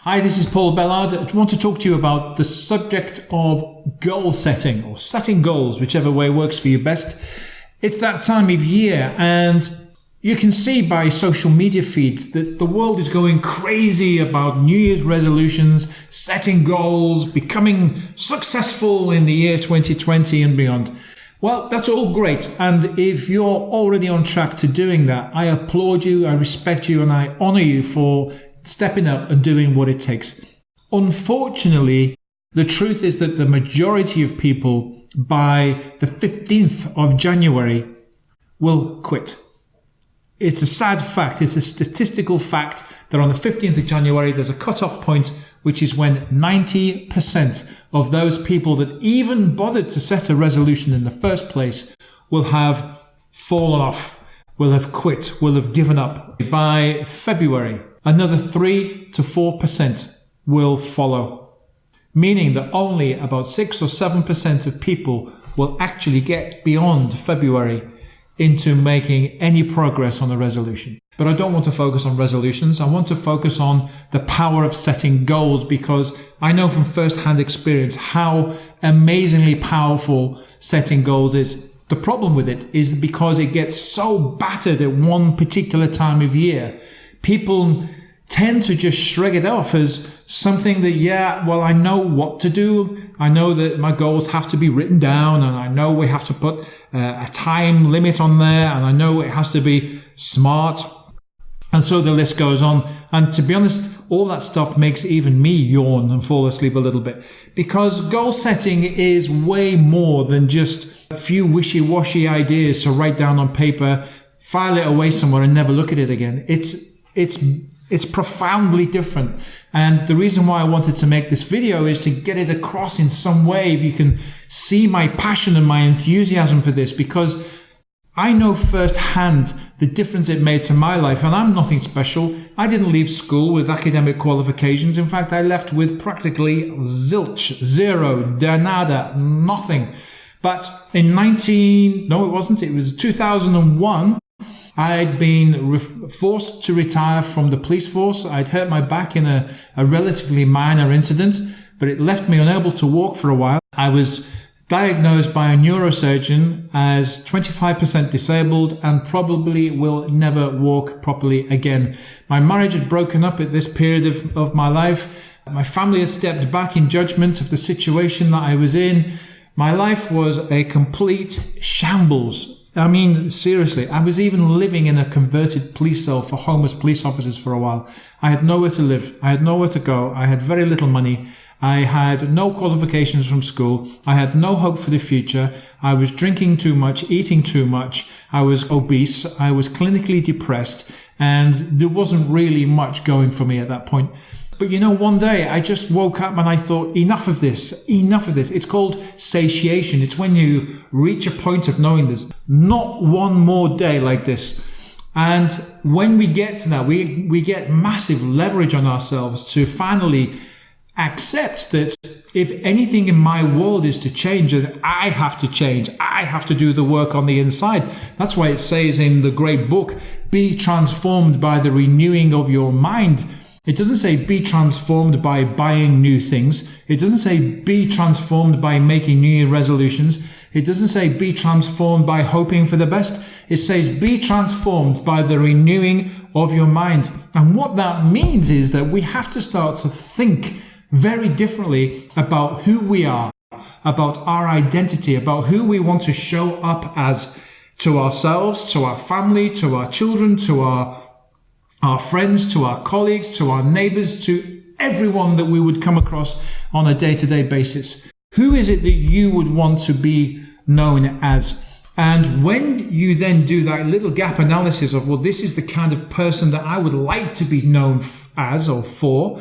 Hi, this is Paul Bellard. I want to talk to you about the subject of goal setting or setting goals, whichever way works for you best. It's that time of year and you can see by social media feeds that the world is going crazy about New Year's resolutions, setting goals, becoming successful in the year 2020 and beyond. Well, that's all great. And if you're already on track to doing that, I applaud you, I respect you, and I honor you for stepping up and doing what it takes. Unfortunately, the truth is that the majority of people by the 15th of January will quit. It's a sad fact, it's a statistical fact that on the 15th of January there's a cut-off point, which is when 90% of those people that even bothered to set a resolution in the first place will have fallen off, will have quit, will have given up. By February, another 3 to 4% will follow, meaning that only about 6 or 7% of people will actually get beyond February into making any progress on a resolution. But I don't want to focus on resolutions. I want to focus on the power of setting goals, because I know from first-hand experience how amazingly powerful setting goals is. The problem with it is because it gets so battered at one particular time of year, people tend to just shrug it off as something that, I know what to do. I know that my goals have to be written down, and I know we have to put a time limit on there, and I know it has to be smart. And so the list goes on. And to be honest, all that stuff makes even me yawn and fall asleep a little bit, because goal setting is way more than just a few wishy-washy ideas to write down on paper, file it away somewhere and never look at it again. It's profoundly different. And the reason why I wanted to make this video is to get it across in some way. If you can see my passion and my enthusiasm for this, because I know firsthand the difference it made to my life. And I'm nothing special. I didn't leave school with academic qualifications. In fact, I left with practically zilch, zero, nada, nothing. But in it was 2001, I'd been forced to retire from the police force. I'd hurt my back in a relatively minor incident, but it left me unable to walk for a while. I was diagnosed by a neurosurgeon as 25% disabled and probably will never walk properly again. My marriage had broken up at this period of my life. My family had stepped back in judgment of the situation that I was in. My life was a complete shambles. I mean, seriously, I was even living in a converted police cell for homeless police officers for a while. I had nowhere to live. I had nowhere to go. I had very little money. I had no qualifications from school. I had no hope for the future. I was drinking too much, eating too much. I was obese. I was clinically depressed, and there wasn't really much going for me at that point. But one day I just woke up and I thought, enough of this. It's called satiation. It's when you reach a point of knowing there's not one more day like this. And when we get to that, we get massive leverage on ourselves to finally accept that if anything in my world is to change, then I have to change. I have to do the work on the inside. That's why it says in the great book, be transformed by the renewing of your mind. It doesn't say be transformed by buying new things. It doesn't say be transformed by making New Year resolutions. It doesn't say be transformed by hoping for the best. It says be transformed by the renewing of your mind. And what that means is that we have to start to think very differently about who we are, about our identity, about who we want to show up as to ourselves, to our family, to our children, to our friends, to our colleagues, to our neighbors, to everyone that we would come across on a day-to-day basis. Who is it that you would want to be known as? And when you then do that little gap analysis of, this is the kind of person that I would like to be known as or for,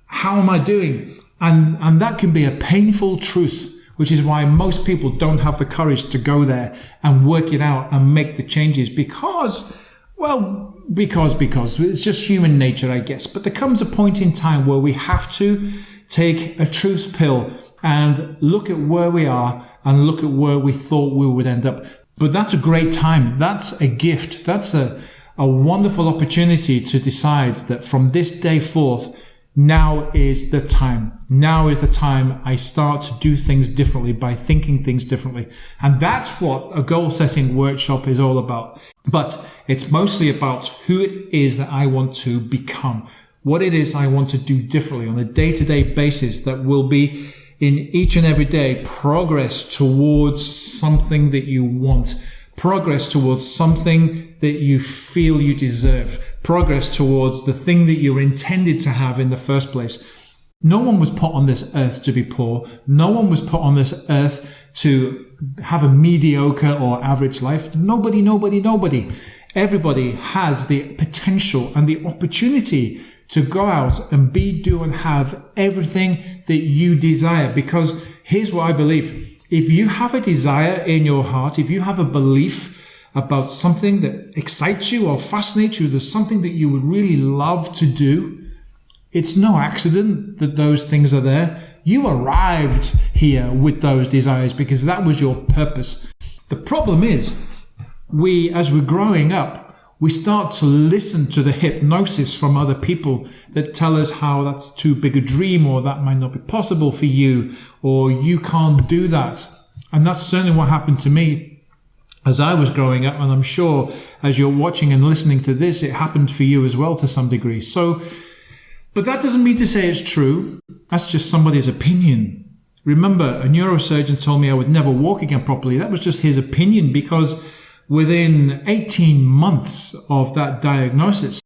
how am I doing? And that can be a painful truth, which is why most people don't have the courage to go there and work it out and make the changes because it's just human nature, I guess. But there comes a point in time where we have to take a truth pill and look at where we are and look at where we thought we would end up. But that's a great time. That's a gift. That's a wonderful opportunity to decide that from this day forth, now is the time. Now is the time I start to do things differently by thinking things differently. And that's what a goal setting workshop is all about. But it's mostly about who it is that I want to become, what it is I want to do differently on a day-to-day basis that will be in each and every day progress towards something that you want. Progress towards something that you feel you deserve. Progress towards the thing that you were intended to have in the first place. No one was put on this earth to be poor. No one was put on this earth to have a mediocre or average life. Nobody. Everybody has the potential and the opportunity to go out and be, do, and have everything that you desire. Because here's what I believe. If you have a desire in your heart, if you have a belief about something that excites you or fascinates you, there's something that you would really love to do, it's no accident that those things are there. You arrived here with those desires because that was your purpose. The problem is, as we're growing up, we start to listen to the hypnosis from other people that tell us how that's too big a dream, or that might not be possible for you, or you can't do that. And that's certainly what happened to me as I was growing up. And I'm sure as you're watching and listening to this, it happened for you as well to some degree. But that doesn't mean to say it's true. That's just somebody's opinion. Remember, a neurosurgeon told me I would never walk again properly. That was just his opinion, because within 18 months of that diagnosis,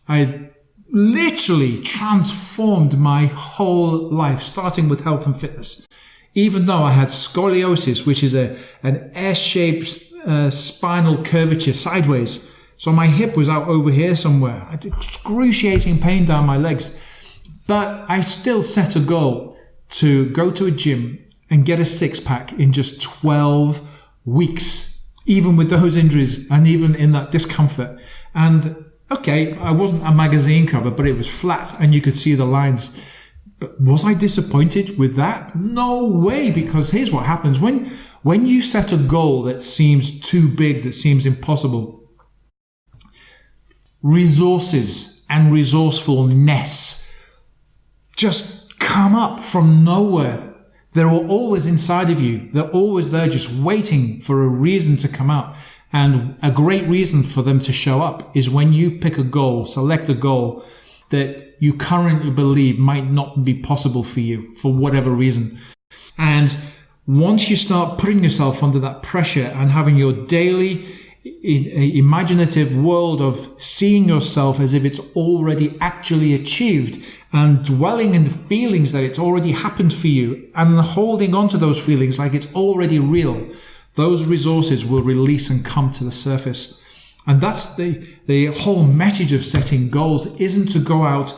I literally transformed my whole life, starting with health and fitness. Even though I had scoliosis, which is an S-shaped spinal curvature sideways. So my hip was out over here somewhere. I had excruciating pain down my legs. But I still set a goal to go to a gym and get a six-pack in just 12 weeks. Even with those injuries and even in that discomfort. And okay, I wasn't a magazine cover, but it was flat and you could see the lines. But was I disappointed with that? No way, because here's what happens. When you set a goal that seems too big, that seems impossible, resources and resourcefulness just come up from nowhere. They're always inside of you. They're always there just waiting for a reason to come out. And a great reason for them to show up is when you pick a goal, select a goal that you currently believe might not be possible for you for whatever reason. And once you start putting yourself under that pressure and having your daily imaginative world of seeing yourself as if it's already actually achieved and dwelling in the feelings that it's already happened for you and holding on to those feelings like it's already real, those resources will release and come to the surface. And that's the whole message of setting goals, isn't to go out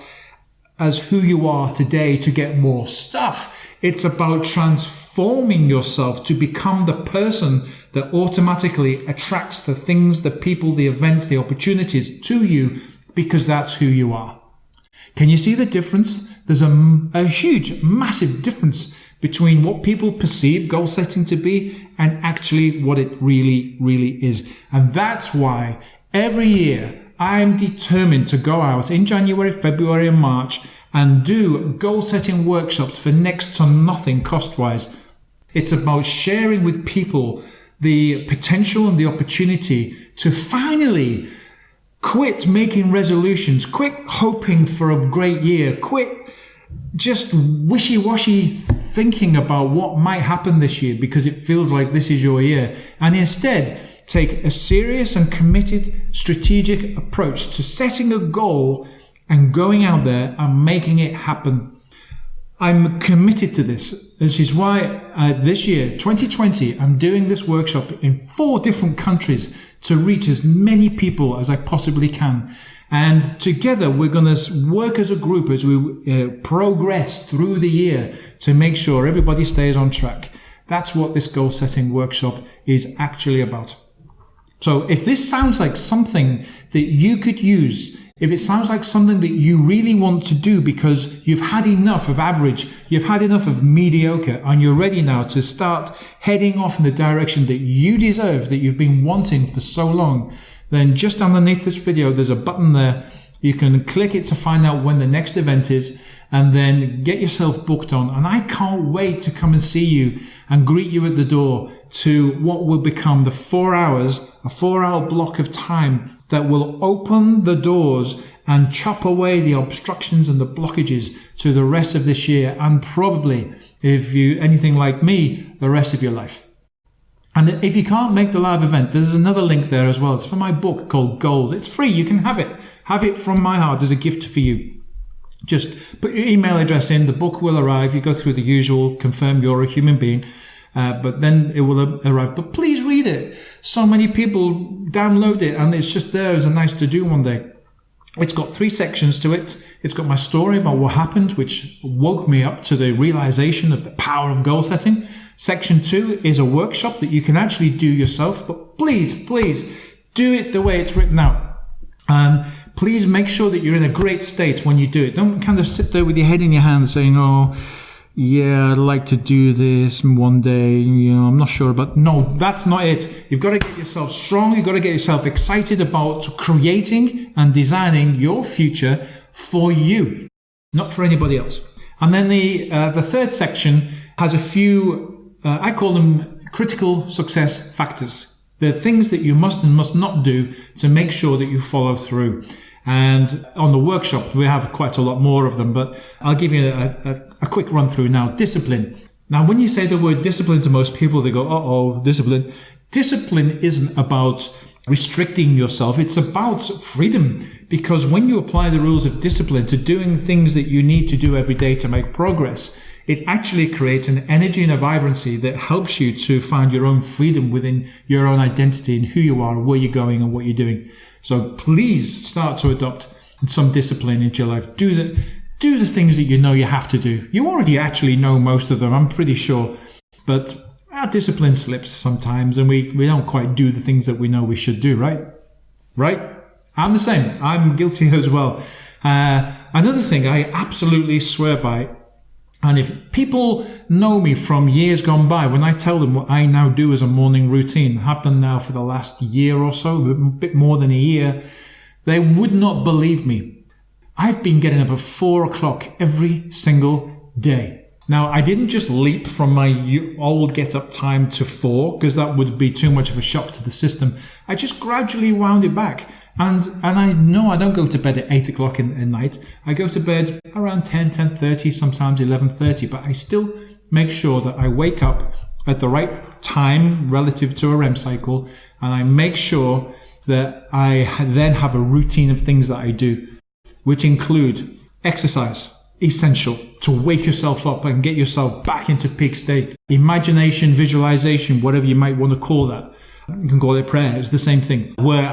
as who you are today to get more stuff. It's about transforming yourself to become the person that automatically attracts the things, the people, the events, the opportunities to you, because that's who you are. Can you see the difference? There's a huge, massive difference between what people perceive goal setting to be and actually what it really, really is. And that's why every year I am determined to go out in January, February and March and do goal setting workshops for next to nothing cost-wise. It's about sharing with people the potential and the opportunity to finally quit making resolutions, quit hoping for a great year, quit just wishy-washy thinking about what might happen this year because it feels like this is your year, and instead take a serious and committed strategic approach to setting a goal and going out there and making it happen. I'm committed to this. This is why this year, 2020, I'm doing this workshop in 4 different countries to reach as many people as I possibly can. And together we're going to work as a group as we progress through the year to make sure everybody stays on track. That's what this goal setting workshop is actually about. So if this sounds like something that you could use, if it sounds like something that you really want to do because you've had enough of average, you've had enough of mediocre, and you're ready now to start heading off in the direction that you deserve, that you've been wanting for so long, then just underneath this video, there's a button there You can click it to find out when the next event is, and then get yourself booked on. And I can't wait to come and see you and greet you at the door to what will become the 4 hours, a 4-hour block of time that will open the doors and chop away the obstructions and the blockages to the rest of this year, and probably, if you anything like me, the rest of your life. And if you can't make the live event, there's another link there as well. It's for my book called Gold. It's free. You can have it. Have it from my heart as a gift for you. Just put your email address in. The book will arrive. You go through the usual, confirm you're a human being. But then it will arrive. But please read it. So many people download it, and it's just there as a nice to do one day. It's got 3 sections to it. It's got my story about what happened, which woke me up to the realization of the power of goal setting. Section 2 is a workshop that you can actually do yourself, but please do it the way it's written out. Please make sure that you're in a great state when you do it. Don't kind of sit there with your head in your hands saying, oh, yeah, I'd like to do this one day. I'm not sure about. No, that's not it. You've got to get yourself strong. You've got to get yourself excited about creating and designing your future for you, not for anybody else. And then the 3rd section has a few, I call them critical success factors. The things that you must and must not do to make sure that you follow through. And on the workshop, we have quite a lot more of them, but I'll give you a quick run through now. Discipline. Now, when you say the word discipline to most people, they go, uh-oh, discipline. Discipline isn't about restricting yourself. It's about freedom. Because when you apply the rules of discipline to doing things that you need to do every day to make progress, it actually creates an energy and a vibrancy that helps you to find your own freedom within your own identity and who you are, where you're going and what you're doing. So please start to adopt some discipline into your life. Do the things that you know you have to do. You already actually know most of them, I'm pretty sure. But our discipline slips sometimes and we don't quite do the things that we know we should do, right? Right? I'm the same. I'm guilty as well. Another thing I absolutely swear by, and if people know me from years gone by, when I tell them what I now do as a morning routine, have done now for the last year or so, a bit more than a year, they would not believe me. I've been getting up at 4 o'clock every single day. Now, I didn't just leap from my old get-up time to 4, because that would be too much of a shock to the system. I just gradually wound it back. And I know I don't go to bed at 8 o'clock at night. I go to bed around 10:30, sometimes 11:30, but I still make sure that I wake up at the right time relative to a REM cycle, and I make sure that I then have a routine of things that I do, which include exercise, essential to wake yourself up and get yourself back into peak state. Imagination, visualization, whatever you might want to call that. You can call it prayer. It's the same thing, where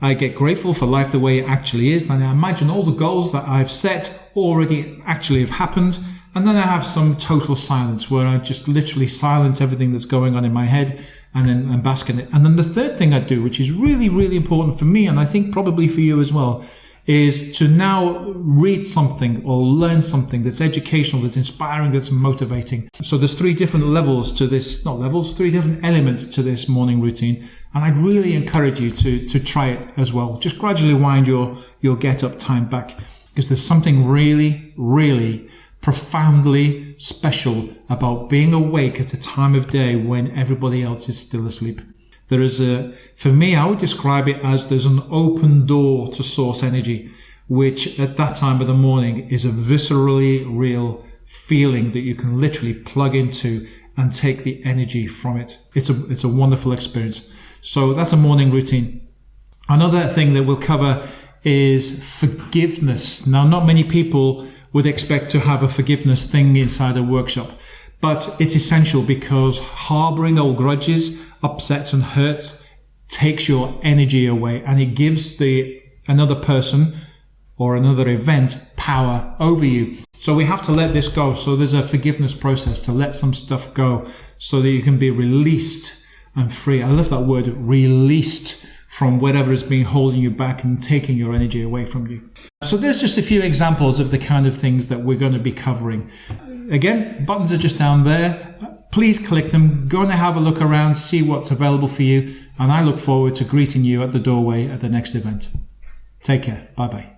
I get grateful for life the way it actually is. Then I imagine all the goals that I've set already actually have happened. And then I have some total silence where I just literally silence everything that's going on in my head and then bask in it. And then the third thing I do, which is really, really important for me, and I think probably for you as well, is to now read something or learn something that's educational, that's inspiring, that's motivating. So there's 3 different levels to this, 3 different elements to this morning routine. And I'd really encourage you to try it as well. Just gradually wind your get up time back, because there's something really, really profoundly special about being awake at a time of day when everybody else is still asleep. There is for me, I would describe it as there's an open door to source energy, which at that time of the morning is a viscerally real feeling that you can literally plug into and take the energy from it. It's a wonderful experience. So that's a morning routine. Another thing that we'll cover is forgiveness. Now, not many people would expect to have a forgiveness thing inside a workshop, but it's essential because harboring old grudges, upsets and hurts takes your energy away, and it gives another person or another event power over you. So we have to let this go. So there's a forgiveness process to let some stuff go so that you can be released and free. I love that word, released from whatever has been holding you back and taking your energy away from you. So there's just a few examples of the kind of things that we're going to be covering. Again, buttons are just down there. Please click them, go and have a look around, see what's available for you, and I look forward to greeting you at the doorway at the next event. Take care. Bye-bye.